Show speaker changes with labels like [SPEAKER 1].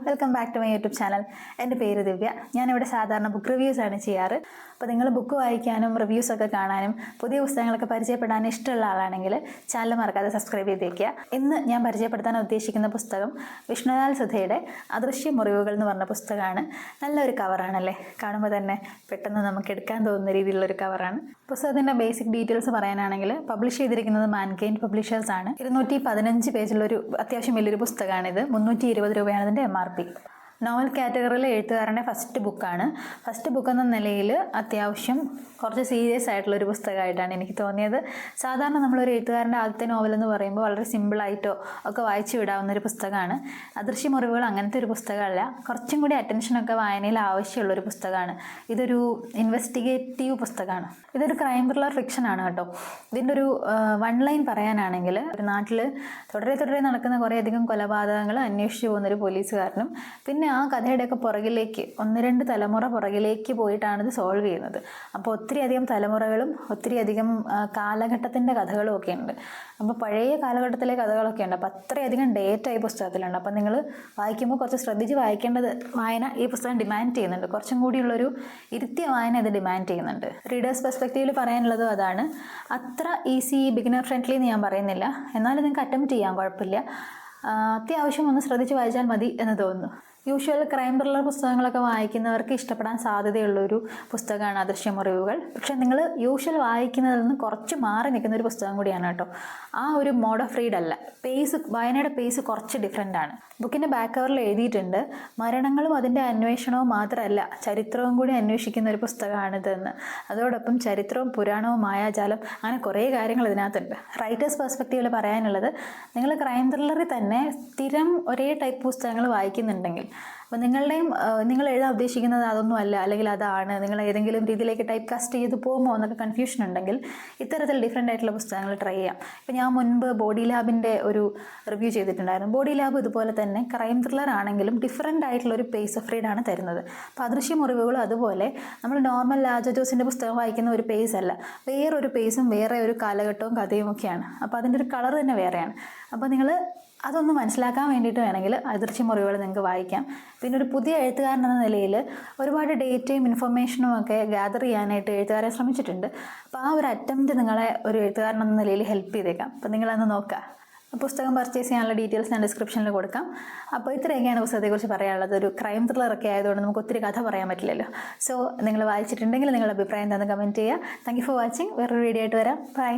[SPEAKER 1] Welcome back to my YouTube channel. എൻ്റെ പേര് ദിവ്യ. ഞാനിവിടെ സാധാരണ ബുക്ക് റിവ്യൂസാണ് ചെയ്യാറ്. അപ്പോൾ നിങ്ങൾ ബുക്ക് വായിക്കാനും റിവ്യൂസൊക്കെ കാണാനും പുതിയ പുസ്തകങ്ങളൊക്കെ പരിചയപ്പെടാനും ഇഷ്ടമുള്ള ആളാണെങ്കിൽ ചാനൽ മറക്കാതെ സബ്സ്ക്രൈബ് ചെയ്തേക്കുക. ഇന്ന് ഞാൻ പരിചയപ്പെടുത്താൻ ഉദ്ദേശിക്കുന്ന പുസ്തകം വിഷ്ണുലാൽ സുധയുടെ അദൃശ്യ മുറിവുകൾ എന്ന് പറഞ്ഞ പുസ്തകമാണ്. നല്ലൊരു കവറാണല്ലേ, കാണുമ്പോൾ തന്നെ പെട്ടെന്ന് നമുക്ക് എടുക്കാൻ തോന്നുന്ന രീതിയിലുള്ളൊരു കവറാണ്. പുസ്തകത്തിൻ്റെ ബേസിക് ഡീറ്റെയിൽസ് പറയാനാണെങ്കിൽ പബ്ലിഷ് ചെയ്തിരിക്കുന്നത് മാൻകൈൻഡ് പബ്ലിഷേഴ്സ് ആണ്. 215 പേജുള്ളൊരു അത്യാവശ്യം വലിയൊരു പുസ്തകമാണിത്. 320 രൂപയാണ് ഇതിൻ്റെ MRP. നോവൽ കാറ്റഗറിയിലെ എഴുത്തുകാരൻ്റെ ഫസ്റ്റ് ബുക്കാണ്. ഫസ്റ്റ് ബുക്ക് എന്ന നിലയിൽ അത്യാവശ്യം കുറച്ച് സീരിയസ് ആയിട്ടുള്ളൊരു പുസ്തകമായിട്ടാണ് എനിക്ക് തോന്നിയത്. സാധാരണ നമ്മളൊരു എഴുത്തുകാരൻ്റെ ആദ്യത്തെ നോവൽ എന്ന് പറയുമ്പോൾ വളരെ സിമ്പിളായിട്ടോ ഒക്കെ വായിച്ചു വിടാവുന്ന ഒരു പുസ്തകമാണ്. അദൃശ്യ മുറിവുകൾ അങ്ങനത്തെ ഒരു പുസ്തകമല്ല, കുറച്ചും കൂടി അറ്റൻഷനൊക്കെ വായനയിൽ ആവശ്യമുള്ളൊരു പുസ്തകമാണ്. ഇതൊരു ഇൻവെസ്റ്റിഗേറ്റീവ് പുസ്തകമാണ്. ഇതൊരു ക്രൈം ത്രില്ലർ ഫിക്ഷനാണ് കേട്ടോ. ഇതിൻ്റെ ഒരു വൺ ലൈൻ പറയാനാണെങ്കിൽ, ഒരു നാട്ടിൽ തുടരെ നടക്കുന്ന കുറേയധികം കൊലപാതകങ്ങൾ അന്വേഷിച്ചു പോകുന്നൊരു പോലീസുകാരനും പിന്നെ ആ കഥയുടെയൊക്കെ പുറകിലേക്ക് 1-2 തലമുറ പുറകിലേക്ക് പോയിട്ടാണ് ഇത് സോൾവ് ചെയ്യുന്നത്. അപ്പോൾ ഒത്തിരിയധികം തലമുറകളും ഒത്തിരിയധികം കാലഘട്ടത്തിൻ്റെ കഥകളും ഒക്കെ ഉണ്ട്. അപ്പോൾ പഴയ കാലഘട്ടത്തിലെ കഥകളൊക്കെ ഉണ്ട്. അപ്പോൾ അത്രയധികം ഡേറ്റ് ഈ പുസ്തകത്തിലുണ്ട്. അപ്പോൾ നിങ്ങൾ വായിക്കുമ്പോൾ കുറച്ച് ശ്രദ്ധിച്ച് വായന ഈ പുസ്തകം ഡിമാൻഡ് ചെയ്യുന്നുണ്ട്. കുറച്ചും കൂടിയുള്ളൊരു ഇരുത്തിയ വായന ഇത് ഡിമാൻഡ് ചെയ്യുന്നുണ്ട്. റീഡേഴ്സ് പെർസ്പെക്റ്റീവിൽ പറയാനുള്ളതും അതാണ്. അത്ര ഈസി ബിഗിനർ ഫ്രണ്ട്ലി എന്ന് ഞാൻ പറയുന്നില്ല, എന്നാലും നിങ്ങൾക്ക് അറ്റംപ്റ്റ് ചെയ്യാൻ കുഴപ്പമില്ല. അത്യാവശ്യം ഒന്ന് ശ്രദ്ധിച്ച് വായിച്ചാൽ മതി എന്ന് തോന്നുന്നു. യൂഷ്വൽ ക്രൈം ത്രില്ലർ പുസ്തകങ്ങളൊക്കെ വായിക്കുന്നവർക്ക് ഇഷ്ടപ്പെടാൻ സാധ്യതയുള്ളൊരു പുസ്തകമാണ് അദൃശ്യ മുറിവുകൾ. പക്ഷെ നിങ്ങൾ യൂഷ്വൽ വായിക്കുന്നതിൽ നിന്ന് കുറച്ച് മാറി നിൽക്കുന്ന ഒരു പുസ്തകം കൂടിയാണ് കേട്ടോ. ആ ഒരു മോഡ് ഓഫ് റീഡ് അല്ല, വായനയുടെ പേസ് കുറച്ച് ഡിഫറെൻ്റ് ആണ്. ബുക്കിൻ്റെ ബാക്ക് കവറിൽ എഴുതിയിട്ടുണ്ട്, മരണങ്ങളും അതിൻ്റെ അന്വേഷണവും മാത്രമല്ല ചരിത്രവും കൂടി അന്വേഷിക്കുന്ന ഒരു പുസ്തകമാണിതെന്ന്. അതോടൊപ്പം ചരിത്രവും പുരാണവും മായാജാലം അങ്ങനെ കുറേ കാര്യങ്ങൾ ഇതിനകത്തുണ്ട്. റൈറ്റേഴ്സ് പെർസ്പെക്റ്റീവിൽ പറയാനുള്ളത്, നിങ്ങൾ ക്രൈം ത്രില്ലറിൽ തന്നെ സ്ഥിരം ഒരേ ടൈപ്പ് പുസ്തകങ്ങൾ വായിക്കുന്നുണ്ടെങ്കിൽ, അപ്പോൾ നിങ്ങൾ എഴുതാൻ ഉദ്ദേശിക്കുന്നത് അതൊന്നും അല്ല, അല്ലെങ്കിൽ അതാണ്, നിങ്ങൾ ഏതെങ്കിലും രീതിയിലേക്ക് ടൈപ്പ് കാസ്റ്റ് ചെയ്ത് പോകുമോ എന്നൊക്കെ കൺഫ്യൂഷൻ ഉണ്ടെങ്കിൽ ഇത്തരത്തിൽ ഡിഫറെൻ്റ് ആയിട്ടുള്ള പുസ്തകങ്ങൾ ട്രൈ ചെയ്യാം. ഇപ്പോൾ ഞാൻ മുൻപ് ബോഡി ലാബിൻ്റെ ഒരു റിവ്യൂ ചെയ്തിട്ടുണ്ടായിരുന്നു. ബോഡി ലാബ് ഇതുപോലെ തന്നെ ക്രൈം ത്രില്ലർ ആണെങ്കിലും ഡിഫറെൻ്റ് ആയിട്ടുള്ളൊരു പേസ് ഓഫ് റീഡാണ് തരുന്നത്. അപ്പോൾ അദൃശ്യ മുറിവുകളും അതുപോലെ നമ്മൾ നോർമൽ ലാജോ ജോസിൻ്റെ പുസ്തകം വായിക്കുന്ന ഒരു പേസ് അല്ല, വേറൊരു പേസും വേറെ ഒരു കാലഘട്ടവും കഥയും ഒക്കെയാണ്. അപ്പോൾ അതിൻ്റെ ഒരു കളർ തന്നെ വേറെയാണ്. അപ്പോൾ നിങ്ങൾ അതൊന്ന് മനസ്സിലാക്കാൻ വേണ്ടിയിട്ട് വേണമെങ്കിൽ അദൃശ്യ മുറിവുകൾ നിങ്ങൾക്ക് വായിക്കാം. പിന്നെ ഒരു പുതിയ എഴുത്തുകാരൻ എന്ന നിലയിൽ ഒരുപാട് ഡേറ്റയും ഇൻഫർമേഷനും ഒക്കെ ഗ്യാദർ ചെയ്യാനായിട്ട് എഴുത്തുകാരെ ശ്രമിച്ചിട്ടുണ്ട്. അപ്പോൾ ആ ഒരു അറ്റംപ്റ്റ് നിങ്ങളെ ഒരു എഴുത്തുകാരൻ എന്ന നിലയിൽ ഹെൽപ്പ് ചെയ്തേക്കാം. അപ്പോൾ നിങ്ങളതൊന്ന് നോക്കുക. പുസ്തകം പർച്ചേസ് ചെയ്യാനുള്ള ഡീറ്റെയിൽസ് ഞാൻ ഡിസ്ക്രിപ്ഷനിൽ കൊടുക്കാം. അപ്പോൾ ഇത്രയൊക്കെയാണ് പുസ്തകത്തെക്കുറിച്ച് പറയാനുള്ളത്. ഒരു ക്രൈം ത്രില്ലറൊക്കെ ആയതുകൊണ്ട് നമുക്ക് ഒത്തിരി കഥ പറയാൻ പറ്റില്ലല്ലോ. സോ നിങ്ങൾ വായിച്ചിട്ടുണ്ടെങ്കിൽ നിങ്ങളുടെ അഭിപ്രായം എന്താണെന്ന് കമൻറ്റ് ചെയ്യുക. Thank you for watching. വേറൊരു വീഡിയോ ആയിട്ട് വരാം. ബൈ.